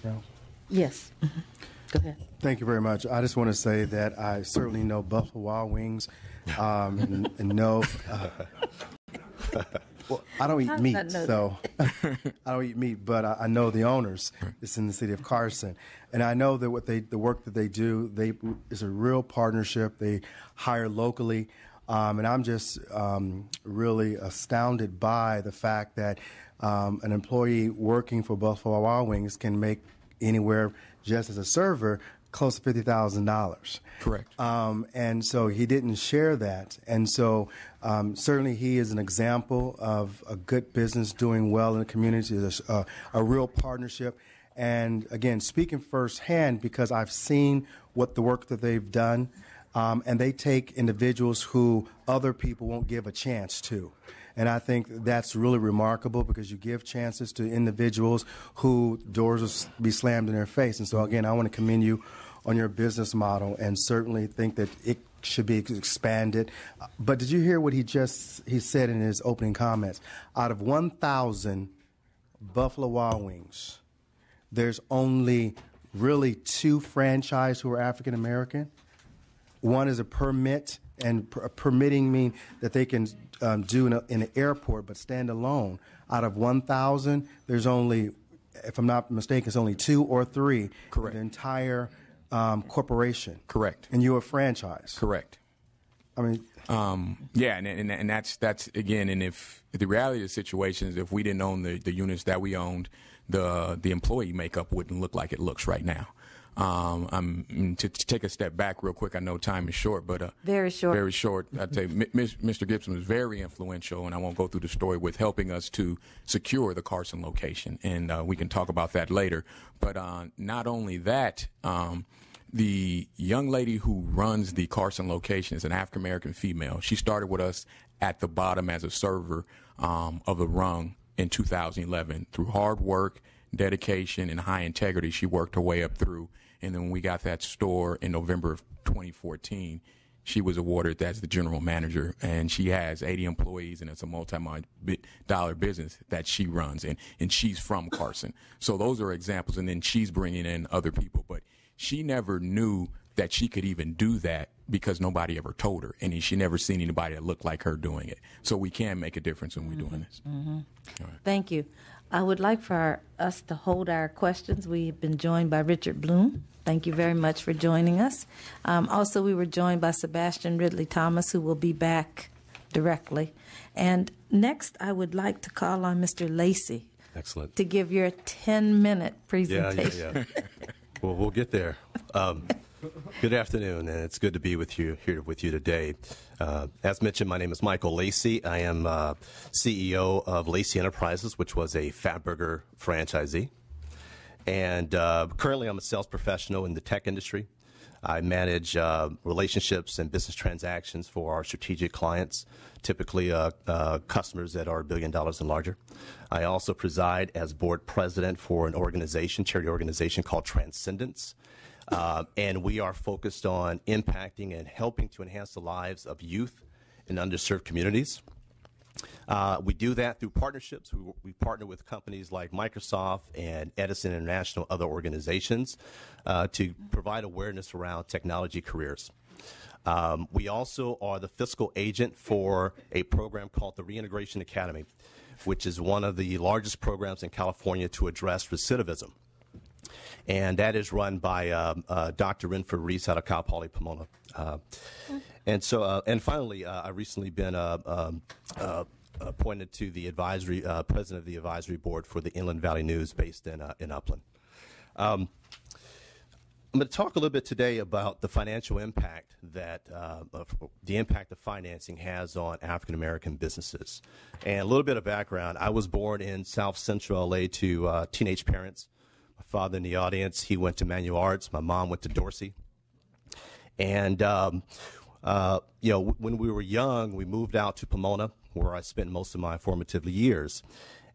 background? Yes. Go ahead. Thank you very much. I just want to say that I certainly know Buffalo Wild Wings, and know. Well, I don't eat meat, so I don't eat meat, but I know the owners. It's in the city of Carson, and I know that the work that they do, is a real partnership. They hire locally, and I'm just really astounded by the fact that an employee working for Buffalo Wild Wings can make anywhere, just as a server, close to $50,000. Correct. And so he didn't share that. And so certainly he is an example of a good business doing well in the community. There's a real partnership. And again, speaking firsthand, because I've seen what the work that they've done, and they take individuals who other people won't give a chance to. And I think that's really remarkable, because you give chances to individuals who doors will be slammed in their face. And so, again, I want to commend you on your business model, and certainly think that it should be expanded. But did you hear what he said in his opening comments? Out of 1,000 Buffalo Wild Wings, there's only really 2 franchise who are African American. One is a permit, and permitting mean that they can do in an airport, but stand alone. Out of 1,000, there's only, if I'm not mistaken, it's only 2 or 3. Correct. The entire corporation. Correct. And you're a franchise. Correct. I mean, yeah, and that's again, and if the reality of the situation is, if we didn't own the units that we owned, the employee makeup wouldn't look like it looks right now. To take a step back real quick, I know time is short, but very short. Very short. I'd say Mr. Gibson was very influential, and I won't go through the story, with helping us to secure the Carson location, and we can talk about that later. But not only that, the young lady who runs the Carson location is an African American female. She started with us at the bottom as a server of the rung in 2011. Through hard work, dedication, and high integrity, she worked her way up through. And then when we got that store in November of 2014, she was awarded as the general manager, and she has 80 employees, and it's a multi-dollar business that she runs, and she's from Carson. So those are examples, and then she's bringing in other people. But she never knew that she could even do that, because nobody ever told her, and she never seen anybody that looked like her doing it. So we can make a difference when we're doing this. Mm-hmm. All right. Thank you. I would like for us to hold our questions. We've been joined by Richard Bloom. Thank you very much for joining us. Also, we were joined by Sebastian Ridley Thomas, who will be back directly. And next, I would like to call on Mr. Lacey. Excellent. To give your 10-minute presentation. Yeah. Well, we'll get there. Good afternoon, and it's good to be here with you today. As mentioned, my name is Michael Lacey. I am CEO of Lacey Enterprises, which was a Fatburger franchisee. And currently, I'm a sales professional in the tech industry. I manage relationships and business transactions for our strategic clients, typically customers that are $1 billion and larger. I also preside as board president for an organization, charity organization called Transcendence. And we are focused on impacting and helping to enhance the lives of youth in underserved communities. We do that through partnerships. We partner with companies like Microsoft and Edison International, other organizations, to provide awareness around technology careers. We also are the fiscal agent for a program called the Reintegration Academy, which is one of the largest programs in California to address recidivism. And that is run by Dr. Renford Reese out of Cal Poly Pomona. And finally, I've recently been appointed to the advisory, president of the advisory board for the Inland Valley News based in Upland. I'm going to talk a little bit today about the financial impact that the impact of financing has on African American businesses. And a little bit of background: I was born in South Central LA to teenage parents. My father in the audience, he went to Manual Arts. My mom went to Dorsey. And when we were young, we moved out to Pomona, where I spent most of my formative years.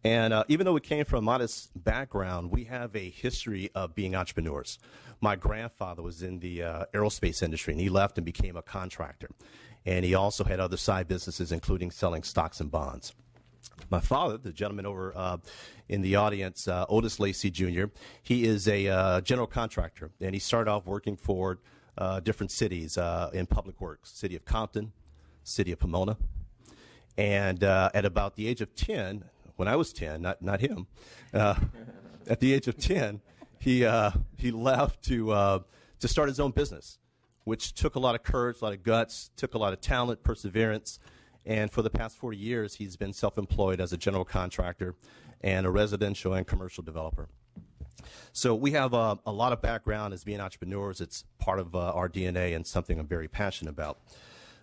And even though we came from a modest background, we have a history of being entrepreneurs. My grandfather was in the aerospace industry, and he left and became a contractor. And he also had other side businesses, including selling stocks and bonds. My father, the gentleman over in the audience, Otis Lacey Jr., he is a general contractor, and he started off working for different cities in public works, city of Compton, city of Pomona. And at about the age of 10, when I was 10, not him, at the age of 10, he left to start his own business, which took a lot of courage, a lot of guts, took a lot of talent, perseverance. And for the past 40 years, he's been self-employed as a general contractor and a residential and commercial developer. So we have a lot of background as being entrepreneurs. It's part of our DNA and something I'm very passionate about.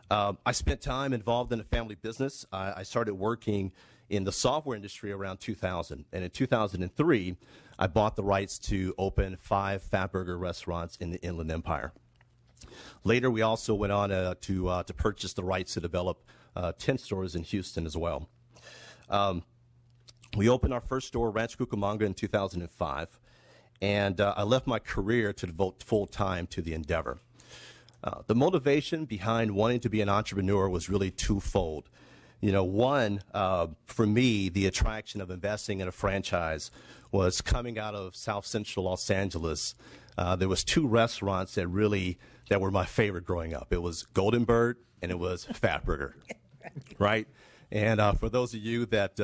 I spent time involved in a family business. I started working in the software industry around 2000. And in 2003, I bought the rights to open 5 Fatburger restaurants in the Inland Empire. Later, we also went on to purchase the rights to develop 10 stores in Houston as well. We opened our first store, Rancho Cucamonga, in 2005, and I left my career to devote full time to the endeavor. The motivation behind wanting to be an entrepreneur was really twofold. You know, one, for me, the attraction of investing in a franchise was coming out of South Central Los Angeles. There was 2 restaurants that were my favorite growing up. It was Golden Bird and it was Fatburger, right? And for those of you that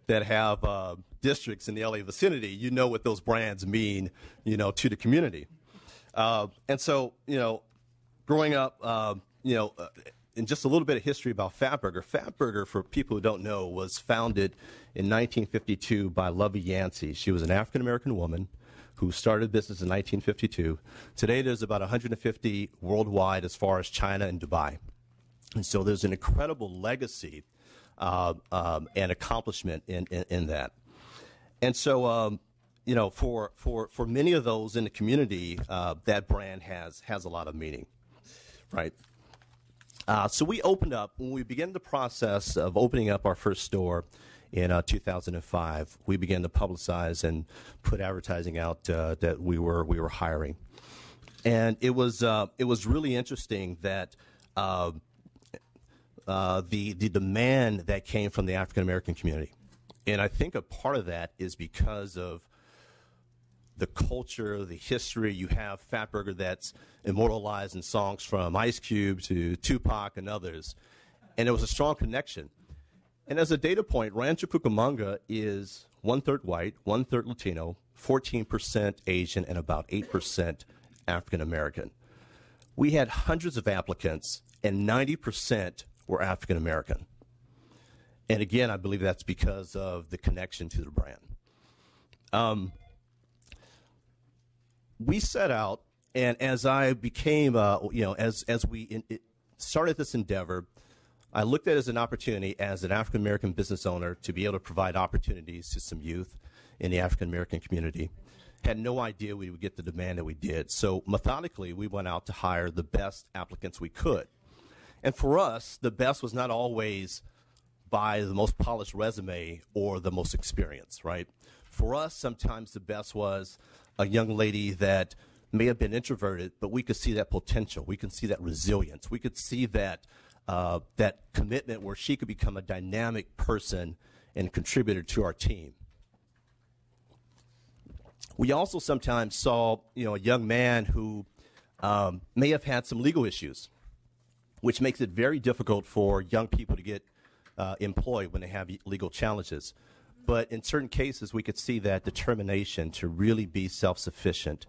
have districts in the LA vicinity, you know what those brands mean, you know, to the community. And so, you know, growing up, and just a little bit of history about Fatburger. Fatburger, for people who don't know, was founded in 1952 by Lovey Yancey. She was an African-American woman who started business in 1952. Today, there's about 150 worldwide as far as China and Dubai. And so there's an incredible legacy and accomplishment in that. And so, you know, for many of those in the community, that brand has a lot of meaning, right? So we opened up, when we began the process of opening up our first store in 2005, we began to publicize and put advertising out that we were hiring. And it was really interesting that the demand that came from the African American community. And I think a part of that is because of the culture, the history. You have Fatburger that's immortalized in songs from Ice Cube to Tupac and others. And there was a strong connection. And as a data point, Rancho Cucamonga is 1/3 white, 1/3 Latino, 14% Asian, and about 8% African American. We had hundreds of applicants, and 90% were African American. And again, I believe that's because of the connection to the brand. We set out, and as I became, as we started this endeavor, I looked at it as an opportunity as an African American business owner to be able to provide opportunities to some youth in the African American community. Had no idea we would get the demand that we did. So methodically, we went out to hire the best applicants we could. And for us, the best was not always by the most polished resume or the most experience, right? For us, sometimes the best was a young lady that may have been introverted, but we could see that potential. We could see that resilience. We could see that that commitment where she could become a dynamic person and contributor to our team. We also sometimes saw, a young man who may have had some legal issues, which makes it very difficult for young people to get employed when they have legal challenges. But in certain cases, we could see that determination to really be self-sufficient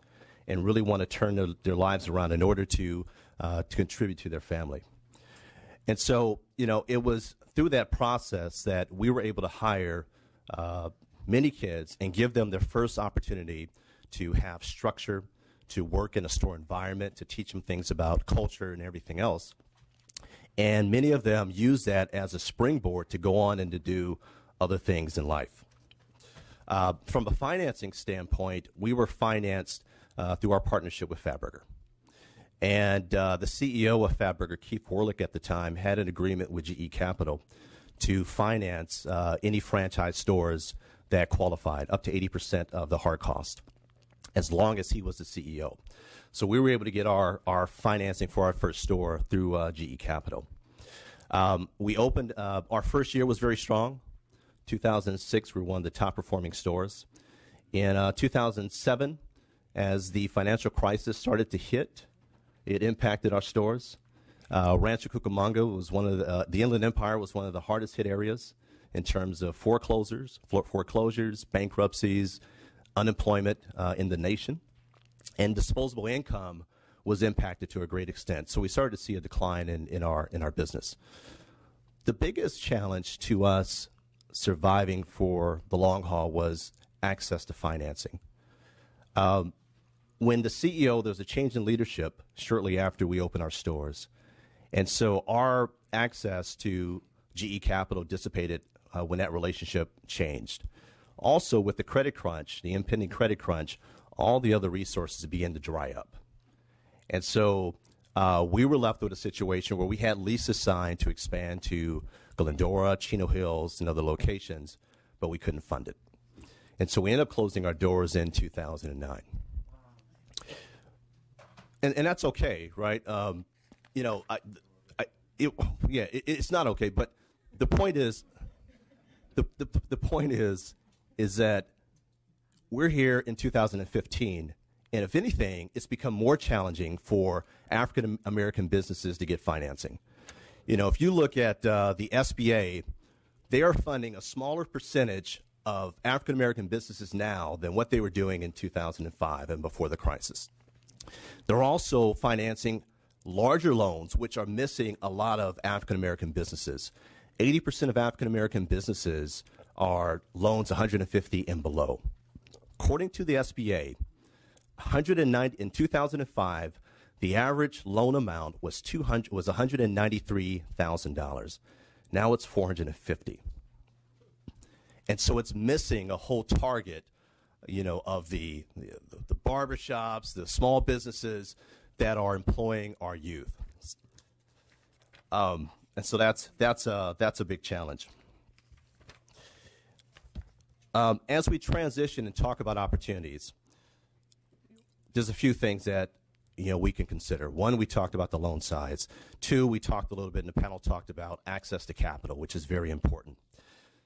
and really want to turn their lives around in order to contribute to their family. And so, it was through that process that we were able to hire many kids and give them their first opportunity to have structure, to work in a store environment, to teach them things about culture and everything else. And many of them use that as a springboard to go on and to do other things in life. From a financing standpoint, we were financed through our partnership with Fatburger. And the CEO of Fatburger, Keith Warlick at the time, had an agreement with GE Capital to finance any franchise stores that qualified up to 80% of the hard cost, as long as he was the CEO. So we were able to get our financing for our first store through GE Capital. We opened, our first year was very strong. 2006, we were one of the top performing stores. In 2007, as the financial crisis started to hit, it impacted our stores. Rancho Cucamonga was one of the Inland Empire was one of the hardest hit areas in terms of foreclosures, bankruptcies, unemployment in the nation, and disposable income was impacted to a great extent. So we started to see a decline in our business. The biggest challenge to us surviving for the long haul was access to financing. When the CEO, there was a change in leadership shortly after we opened our stores. And so our access to GE Capital dissipated when that relationship changed. Also, with the credit crunch, the impending credit crunch, all the other resources began to dry up. And so we were left with a situation where we had leases signed to expand to Glendora, Chino Hills, and other locations, but we couldn't fund it. And so we ended up closing our doors in 2009. And that's okay, right? It's not okay. But the point is, the point is that we're here in 2015, and if anything, it's become more challenging for African American businesses to get financing. If you look at the SBA, they are funding a smaller percentage of African American businesses now than what they were doing in 2005 and before the crisis. They're also financing larger loans, which are missing a lot of African American businesses. 80% of African American businesses are loans 150 and below. According to the SBA, in 2005, the average loan amount was $193,000. Now it's $450,000. And so it's missing a whole target, of the barbershops, the small businesses that are employing our youth. And so that's a big challenge. As we transition and talk about opportunities, there's a few things that we can consider. One, we talked about the loan size. Two, we talked a little bit, and the panel talked about access to capital, which is very important.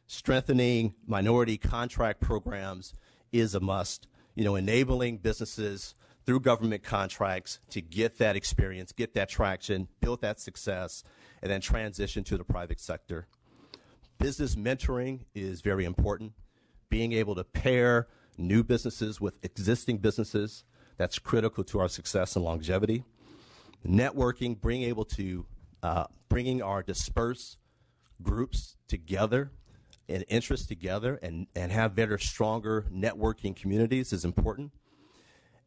Strengthening minority contract programs is a must. Enabling businesses through government contracts to get that experience, get that traction, build that success, and then transition to the private sector. Business mentoring is very important. Being able to pair new businesses with existing businesses, that's critical to our success and longevity. Networking, bringing our dispersed groups together and interests together and have better, stronger networking communities is important.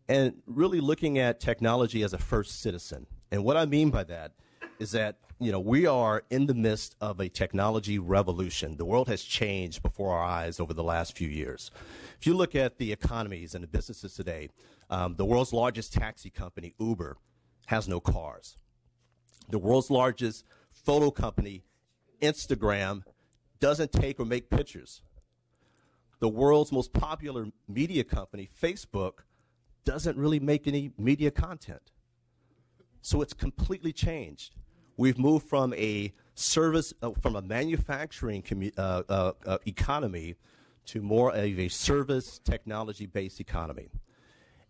And really looking at technology as a first citizen. And what I mean by that is that, we are in the midst of a technology revolution. The world has changed before our eyes over the last few years. If you look at the economies and the businesses today, the world's largest taxi company, Uber, has no cars. The world's largest photo company, Instagram, doesn't take or make pictures. The world's most popular media company, Facebook, doesn't really make any media content. So it's completely changed. We've moved from a manufacturing economy to more of a service technology-based economy.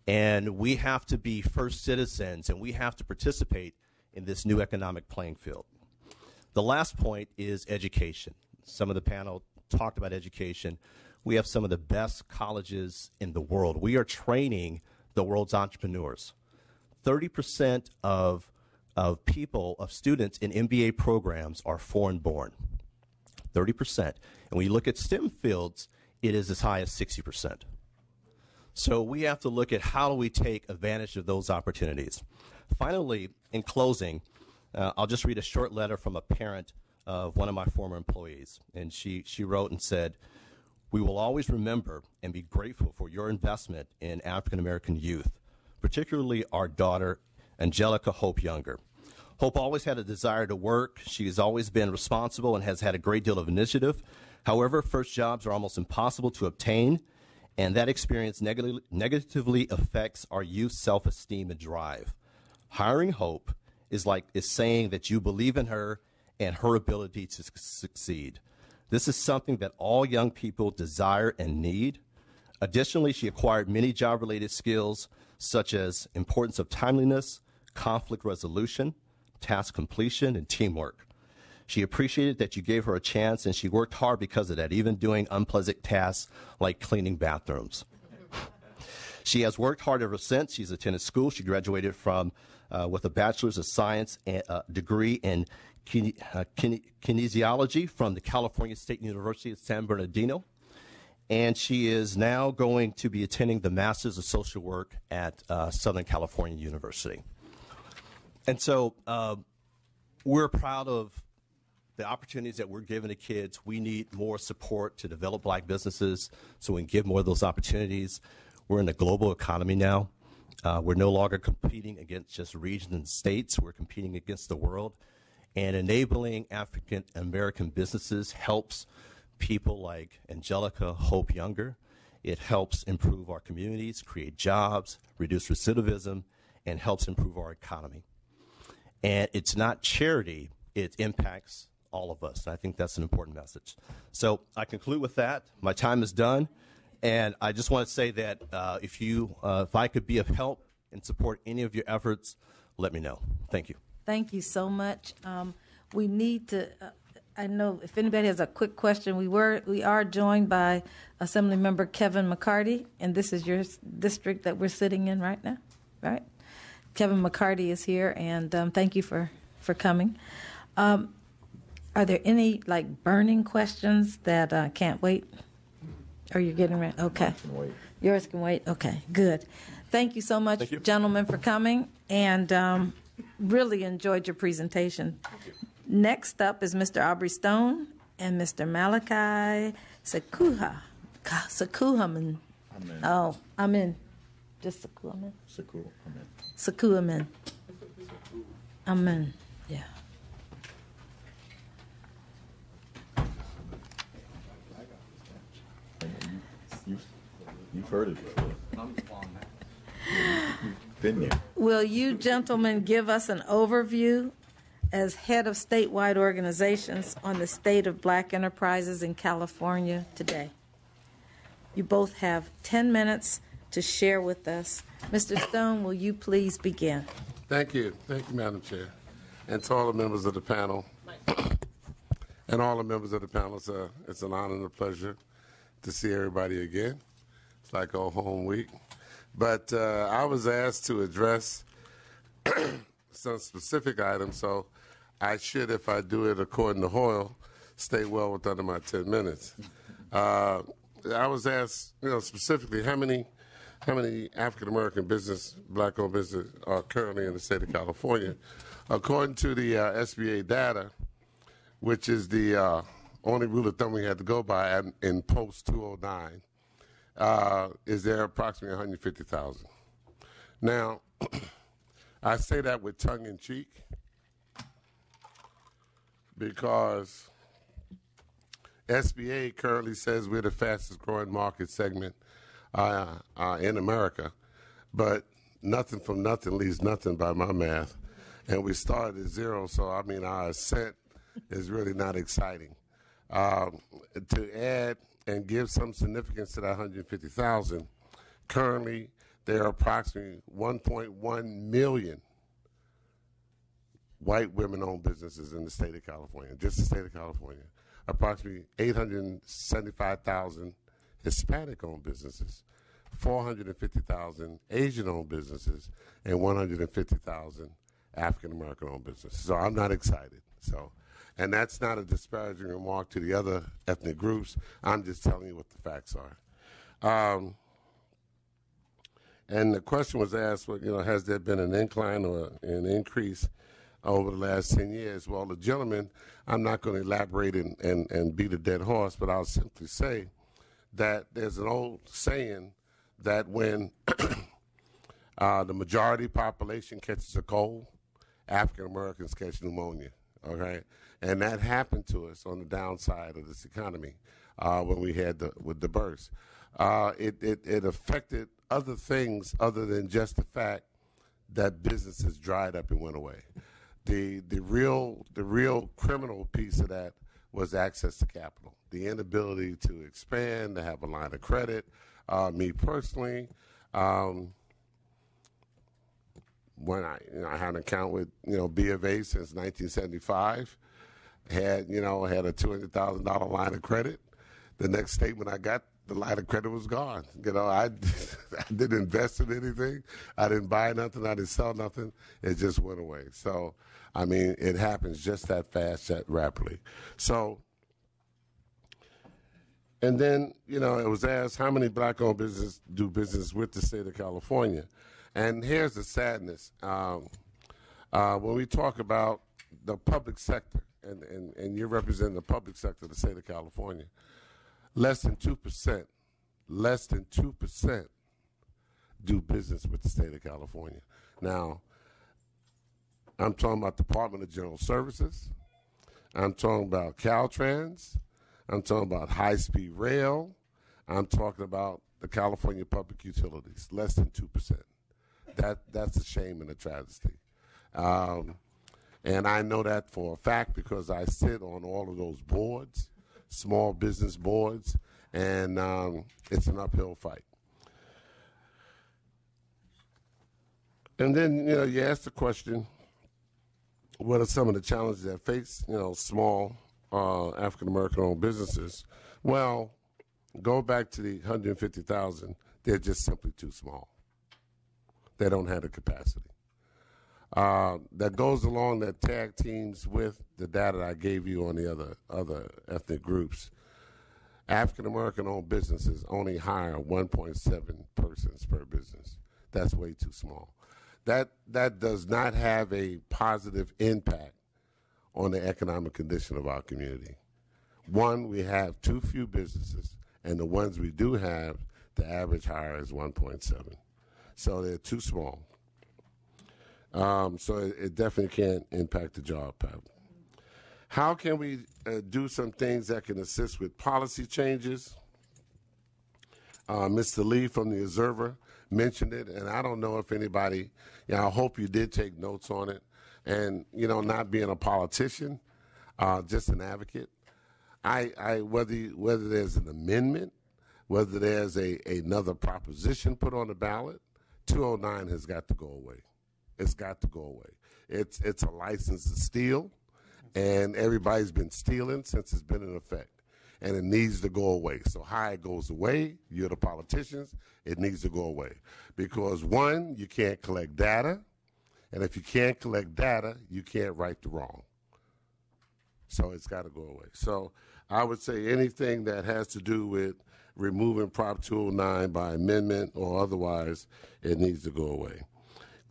And we have to be first citizens, and we have to participate in this new economic playing field. The last point is education. Some of the panel talked about education. We have some of the best colleges in the world. We are training the world's entrepreneurs. 30% of students in MBA programs are foreign-born. 30%. And when you look at STEM fields, it is as high as 60%. So we have to look at how do we take advantage of those opportunities. Finally, in closing, I'll just read a short letter from a parent of one of my former employees. And she wrote and said, "We will always remember and be grateful for your investment in African American youth, particularly our daughter, Angelica Hope Younger. Hope always had a desire to work. She has always been responsible and has had a great deal of initiative. However, first jobs are almost impossible to obtain, and that experience negatively affects our youth's self-esteem and drive. Hiring Hope is saying that you believe in her and her ability to succeed. This is something that all young people desire and need. Additionally, she acquired many job-related skills such as importance of timeliness, conflict resolution, task completion, and teamwork. She appreciated that you gave her a chance, and she worked hard because of that, even doing unpleasant tasks like cleaning bathrooms. She has worked hard ever since. She's attended school. She graduated from with a Bachelor's of Science and degree in kinesiology from the California State University of San Bernardino. And she is now going to be attending the Master's of Social Work at Southern California University. And so we're proud of the opportunities that we're giving to kids. We need more support to develop black businesses so we can give more of those opportunities. We're in a global economy now. We're no longer competing against just regions and states. We're competing against the world. And enabling African American businesses helps people like Angelica Hope Younger. It helps improve our communities, create jobs, reduce recidivism, and helps improve our economy. And it's not charity, it impacts all of us. And I think that's an important message. So I conclude with that. My time is done. And I just want to say that if I could be of help and support any of your efforts, let me know. Thank you. Thank you so much. We need to, I know if anybody has a quick question, we are joined by Assemblymember Kevin McCarty, and this is your district that we're sitting in right now, right? Kevin McCarty is here, and thank you for coming. Are there any burning questions that can't wait? Are you getting ready? Okay. Yours can wait. Okay, good. Thank you so much, gentlemen, for coming, and really enjoyed your presentation. Next up is Mr. Aubrey Stone and Mr. Malachi Sakuhaman. Oh, I'm in. Just Sakuhaman? Sakuhaman. I'm in. Yeah. You've heard it before. Been there. Will you gentlemen give us an overview as head of statewide organizations on the state of black enterprises in California today? You both have 10 minutes to share with us. Mr. Stone, will you please begin? Thank you. Thank you, Madam Chair. And to all the members of the panel, and all the members of the panel, it's an honor and a pleasure to see everybody again. It's like old home week. But I was asked to address some specific items, so I should, if I do it according to Hoyle, stay well within my 10 minutes. I was asked, specifically, how many African American black-owned business are currently in the state of California? According to the SBA data, which is the only rule of thumb we had to go by in post 209, is there approximately 150,000. Now, I say that with tongue in cheek because SBA currently says we're the fastest growing market segment in America, but nothing from nothing leaves nothing by my math. And we started at zero, so our ascent is really not exciting. To add and give some significance to that 150,000, currently there are approximately 1.1 million white women-owned businesses in the state of California, just the state of California. Approximately 875,000 Hispanic-owned businesses, 450,000 Asian-owned businesses, and 150,000 African-American-owned businesses. So I'm not excited. And that's not a disparaging remark to the other ethnic groups. I'm just telling you what the facts are. And the question was asked, has there been an incline or an increase over the last 10 years? Well, the gentleman, I'm not going to elaborate and beat a dead horse, but I'll simply say that there's an old saying that when the majority population catches a cold, African Americans catch pneumonia. Okay, and that happened to us on the downside of this economy when we had the burst. It affected other things other than just the fact that businesses dried up and went away. The real criminal piece of that was access to capital, the inability to expand, to have a line of credit. Me personally, when I had an account with B of A since 1975, had a $200,000 line of credit. The next statement I got, the line of credit was gone. I didn't invest in anything. I didn't buy nothing. I didn't sell nothing. It just went away. So, I mean, it happens just that fast, that rapidly. So, and then, it was asked how many black-owned businesses do business with the state of California. And here's the sadness. When we talk about the public sector, and you're representing the public sector of the state of California, less than 2% do business with the state of California. Now, I'm talking about Department of General Services. I'm talking about Caltrans. I'm talking about high-speed rail. I'm talking about the California Public Utilities, less than 2%. That's a shame and a travesty. And I know that for a fact because I sit on all of those boards, small business boards, and it's an uphill fight. And then, you ask the question, what are some of the challenges that face, small African-American-owned businesses? Well, go back to the 150,000. They're just simply too small. They don't have the capacity. That goes along, that tag teams with the data I gave you on the other ethnic groups. African-American-owned businesses only hire 1.7 persons per business. That's way too small. That does not have a positive impact on the economic condition of our community. One, we have too few businesses, and the ones we do have, the average hire is 1.7. So they're too small. So it definitely can't impact the job pattern. How can we do some things that can assist with policy changes? Mr. Lee from the Observer mentioned it, and I don't know if anybody, I hope you did take notes on it. And, not being a politician, just an advocate, whether there's an amendment, whether there's another proposition put on the ballot, 209 has got to go away. It's got to go away. It's a license to steal, and everybody's been stealing since it's been in effect. And it needs to go away. So how it goes away, you're the politicians, it needs to go away. Because one, you can't collect data, and if you can't collect data, you can't right the wrong. So it's got to go away. So I would say anything that has to do with removing Prop 209 by amendment or otherwise, it needs to go away.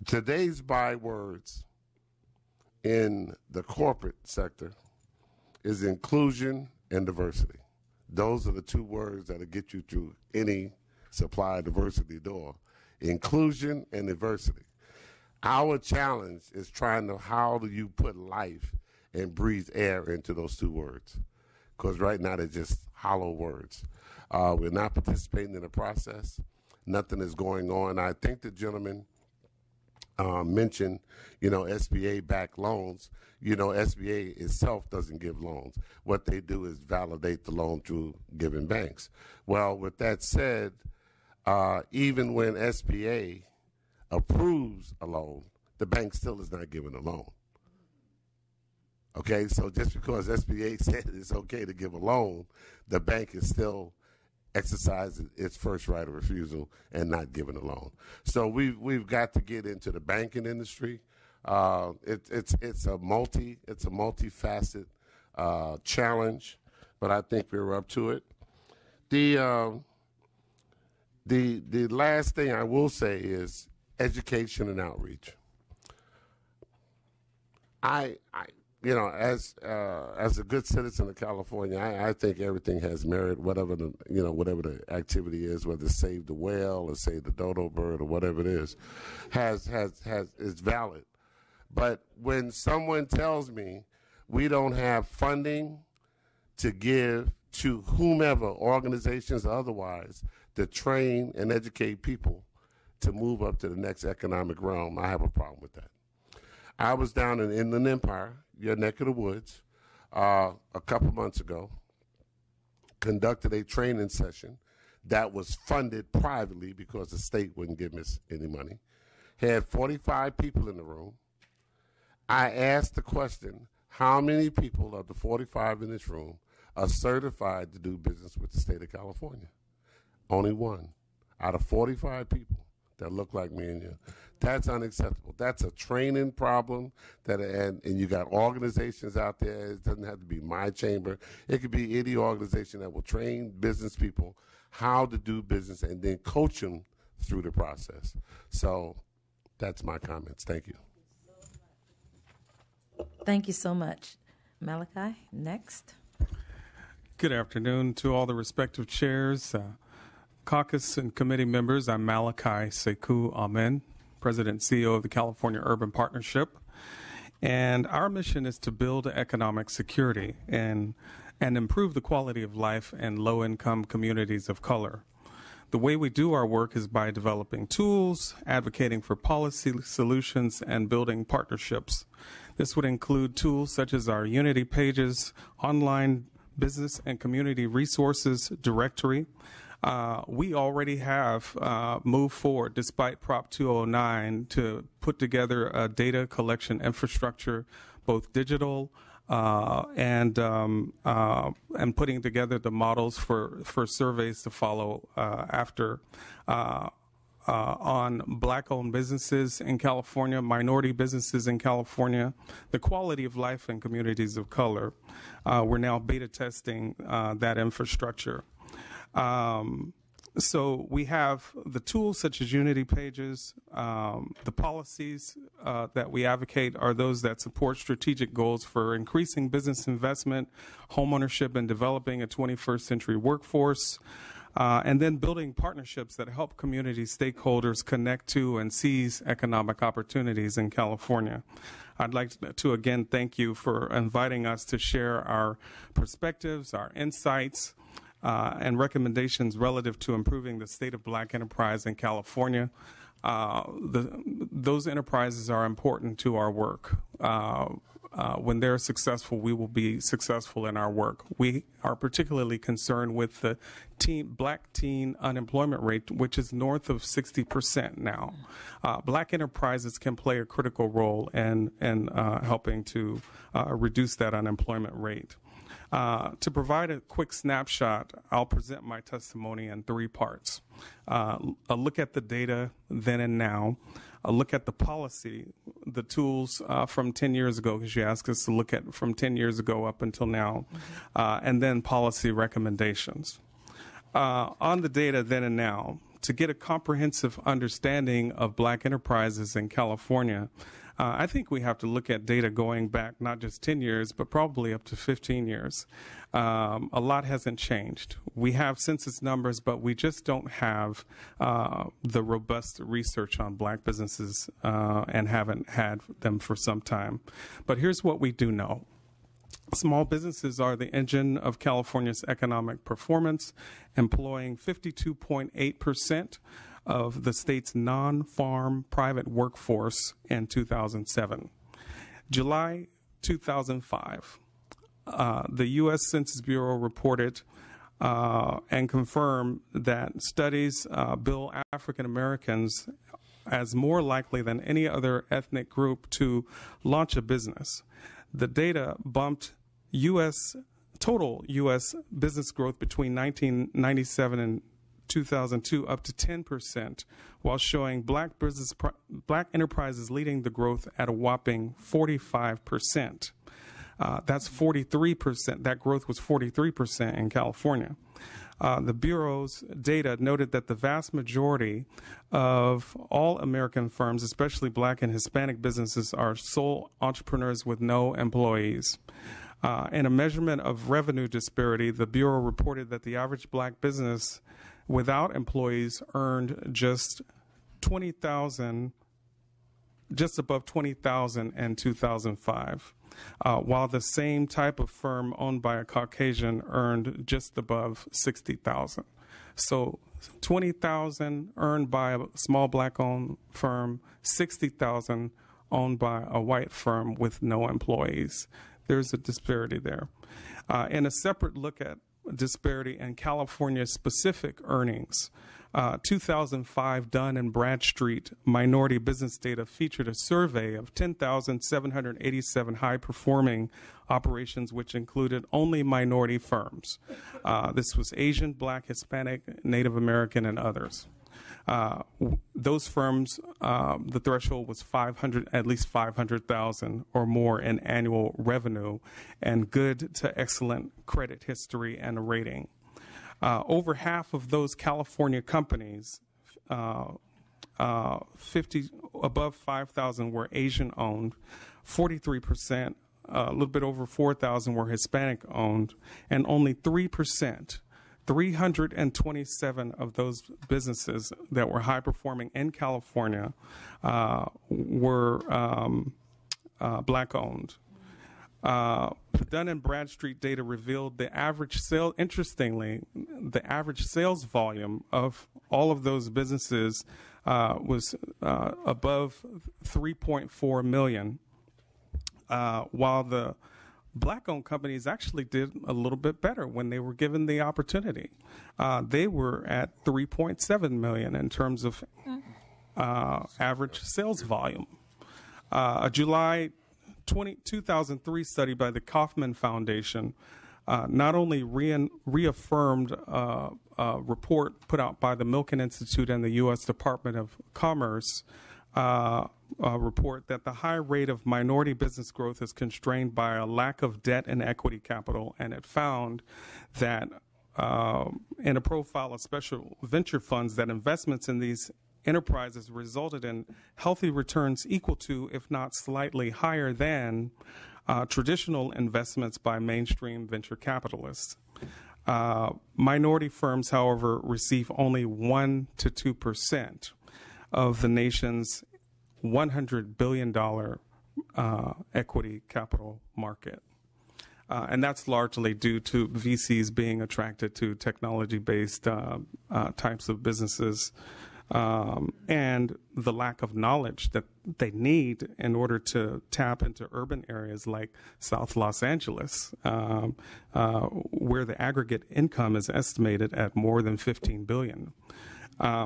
Today's bywords in the corporate sector is inclusion and diversity. Those are the two words that'll get you through any supply diversity door. Inclusion and diversity. Our challenge is how do you put life and breathe air into those two words? Because right now they're just hollow words. We're not participating in the process. Nothing is going on. I think the gentleman mentioned, SBA-backed loans. SBA itself doesn't give loans. What they do is validate the loan through giving banks. Well, with that said, even when SBA approves a loan, the bank still is not giving a loan. Okay, so just because SBA said it's okay to give a loan, the bank is still exercising its first right of refusal and not giving a loan. So we've got to get into the banking industry. It's a multifaceted challenge, but I think we're up to it. The last thing I will say is education and outreach. As a good citizen of California, I think everything has merit, whatever the activity is, whether it's save the whale or save the dodo bird or whatever it is, is valid. But when someone tells me we don't have funding to give to whomever, organizations or otherwise, to train and educate people to move up to the next economic realm, I have a problem with that. I was down in Inland Empire, your neck of the woods, a couple months ago, conducted a training session that was funded privately because the state wouldn't give us any money. Had 45 people in the room. I asked the question, how many people of the 45 in this room are certified to do business with the state of California? Only one out of 45 people that look like me and you. That's unacceptable. That's a training problem. And you got organizations out there. It doesn't have to be my chamber. It could be any organization that will train business people how to do business and then coach them through the process. So that's my comments. Thank you. Thank you so much. Malachi, next. Good afternoon to all the respective chairs, caucus and committee members. I'm Malachi Sekou Amen, President and CEO of the California Urban Partnership. And our mission is to build economic security and improve the quality of life in low-income communities of color. The way we do our work is by developing tools, advocating for policy solutions, and building partnerships. This would include tools such as our Unity pages, online business and community resources directory. We already have moved forward, despite Prop 209, to put together a data collection infrastructure, both digital and putting together the models for surveys to follow after on Black-owned businesses in California, minority businesses in California, the quality of life in communities of color. We're now beta testing that infrastructure. So we have the tools such as Unity pages. The policies that we advocate are those that support strategic goals for increasing business investment, homeownership, and developing a 21st century workforce. And then building partnerships that help community stakeholders connect to and seize economic opportunities in California. I'd like to again thank you for inviting us to share our perspectives, our insights, and recommendations relative to improving the state of Black enterprise in California. Those enterprises are important to our work. When they're successful, we will be successful in our work. We are particularly concerned with the Black teen unemployment rate, which is north of 60% now. Black enterprises can play a critical role in helping to reduce that unemployment rate. To provide a quick snapshot, I'll present my testimony in three parts. A look at the data then and now, a look at the policy, the tools from 10 years ago, because you asked us to look at from 10 years ago up until now, and then policy recommendations. On the data then and now, to get a comprehensive understanding of Black enterprises in California, I think we have to look at data going back not just 10 years, but probably up to 15 years. A lot hasn't changed. We have census numbers, but we just don't have the robust research on Black businesses and haven't had them for some time. But here's what we do know. Small businesses are the engine of California's economic performance, employing 52.8% of the state's non-farm private workforce in 2007. July 2005, the U.S. Census Bureau reported and confirmed that studies bill African Americans as more likely than any other ethnic group to launch a business. The data bumped total U.S. business growth between 1997 and 2002 up to 10%, while showing Black enterprises leading the growth at a whopping 45%. That's 43%. That growth was 43% in California. The Bureau's data noted that the vast majority of all American firms, especially Black and Hispanic businesses, are sole entrepreneurs with no employees. In a measurement of revenue disparity, the Bureau reported that the average Black business without employees earned just above $20,000 in 2005, while the same type of firm owned by a Caucasian earned just above $60,000. So $20,000 earned by a small Black-owned firm, $60,000 owned by a white firm with no employees. there's a disparity there. And a separate look at disparity in California specific earnings. 2005 Dun & Bradstreet Minority Business Data featured a survey of 10,787 high-performing operations, which included only minority firms. This was Asian, Black, Hispanic, Native American, and others. Those firms, the threshold was at least 500,000 or more in annual revenue, and good to excellent credit history and a rating. Over half of those California companies, 50 above 5,000 were Asian owned, 43%, a little bit over 4,000 were Hispanic owned, and only 3%. 327 of those businesses that were high performing in California were black owned. The Dun & Bradstreet data revealed the average sale, interestingly, the average sales volume of all of those businesses was above 3.4 million, while the black-owned companies actually did a little bit better when they were given the opportunity. They were at 3.7 million in terms of average sales volume. A July 2003 study by the Kauffman Foundation not only reaffirmed a report put out by the Milken Institute and the U.S. Department of Commerce, report that the high rate of minority business growth is constrained by a lack of debt and equity capital, and it found that in a profile of special venture funds that investments in these enterprises resulted in healthy returns equal to, if not slightly higher than, traditional investments by mainstream venture capitalists. Minority firms, however, receive only 1 to 2% of the nation's $100 billion equity capital market. And that's largely due to VCs being attracted to technology-based types of businesses, and the lack of knowledge that they need in order to tap into urban areas like South Los Angeles, where the aggregate income is estimated at more than $15 billion.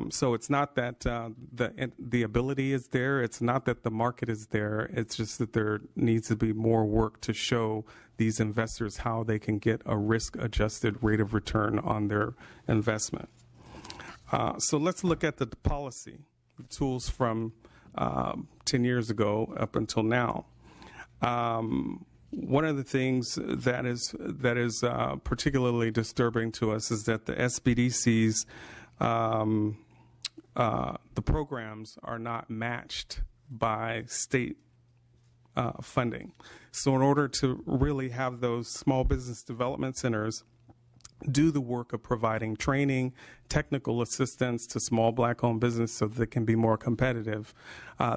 So it's not that the ability is there. It's not that the market is there. It's just that there needs to be more work to show these investors how they can get a risk-adjusted rate of return on their investment. So let's look at the policy tools from 10 years ago up until now. One of the things that is particularly disturbing to us is that the SBDCs, the programs are not matched by state funding. So in order to really have those small business development centers do the work of providing training, technical assistance to small black-owned business so that they can be more competitive,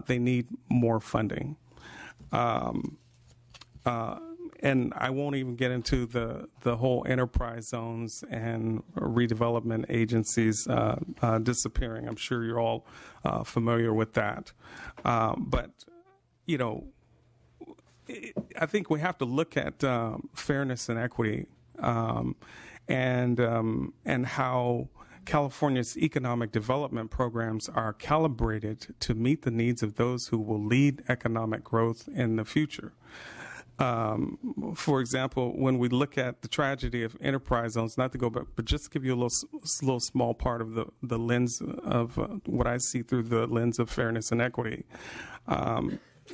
they need more funding. And I won't even get into the whole enterprise zones and redevelopment agencies disappearing. I'm sure you're all familiar with that. But, you know, I think we have to look at fairness and equity and how California's economic development programs are calibrated to meet the needs of those who will lead economic growth in the future. For example, when we look at the tragedy of enterprise zones, not to go back, but just to give you a little small part of the lens of what I see through the lens of fairness and equity.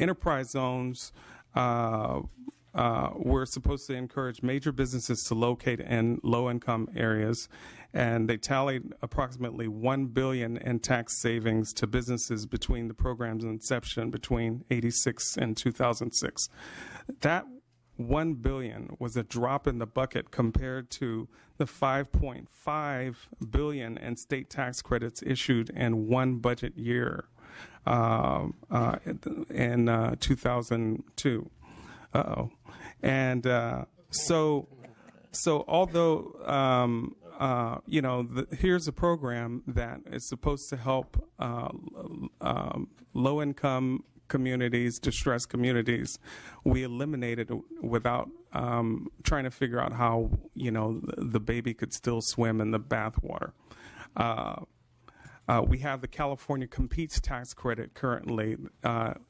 Enterprise zones were supposed to encourage major businesses to locate in low-income areas, and they tallied approximately $1 billion in tax savings to businesses between the program's inception between '86 and 2006. That $1 billion was a drop in the bucket compared to the $5.5 billion in state tax credits issued in one budget year in 2002. And so although you know, here's a program that is supposed to help low-income communities, distressed communities, we eliminated without trying to figure out how, the baby could still swim in the bathwater. We have the California Competes tax credit currently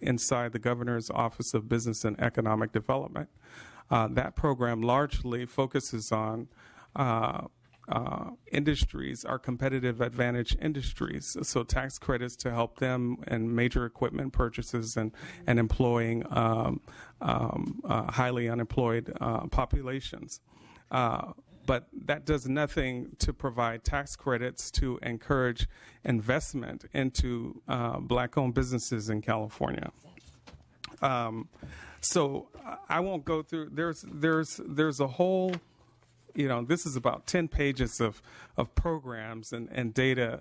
inside the Governor's Office of Business and Economic Development. That program largely focuses on industries, our competitive advantage industries, so tax credits to help them in major equipment purchases and employing highly unemployed populations. But that does nothing to provide tax credits to encourage investment into black-owned businesses in California. So I won't go through. There's a whole. This is about 10 pages of programs and data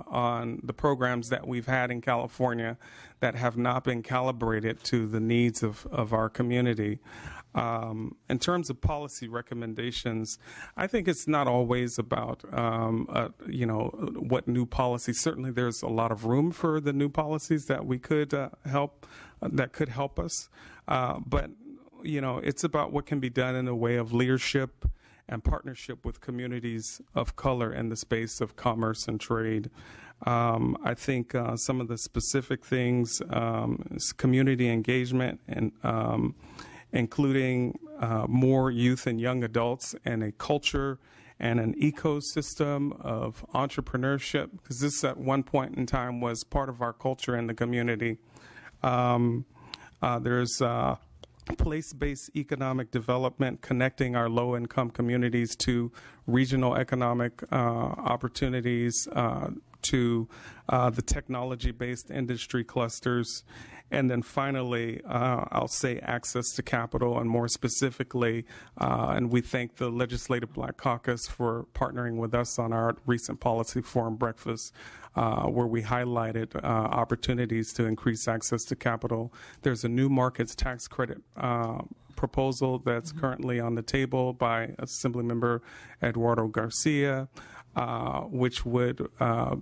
on the programs that we've had in California that have not been calibrated to the needs of our community. In terms of policy recommendations, I think it's not always about, what new policies. Certainly there's a lot of room for the new policies that we could that could help us. But, it's about what can be done in the way of leadership and partnership with communities of color in the space of commerce and trade. I think some of the specific things is community engagement and including more youth and young adults and a culture and an ecosystem of entrepreneurship, because this at one point in time was part of our culture in the community. There's place-based economic development, connecting our low-income communities to regional economic opportunities, to the technology-based industry clusters. And then finally, I'll say access to capital, and more specifically, and we thank the Legislative Black Caucus for partnering with us on our recent policy forum breakfast, where we highlighted opportunities to increase access to capital. There's a new markets tax credit proposal that's currently on the table by Assemblymember Eduardo Garcia, which would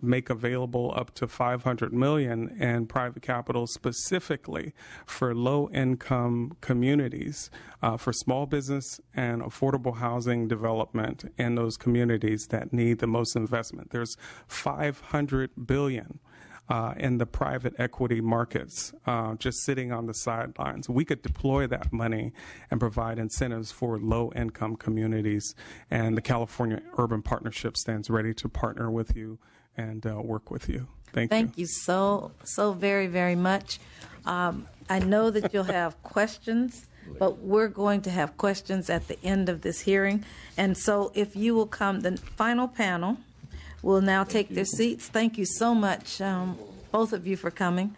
make available up to $500 million in private capital specifically for low-income communities, for small business and affordable housing development in those communities that need the most investment. There's $500 billion in the private equity markets just sitting on the sidelines. We could deploy that money and provide incentives for low-income communities, and the California Urban Partnership stands ready to partner with you and work with you. Thank you. Thank you so very, very much. I know that you'll have questions, but we're going to have questions at the end of this hearing. And so if you will come, the final panel will now take their seats. Thank you so much, both of you, for coming.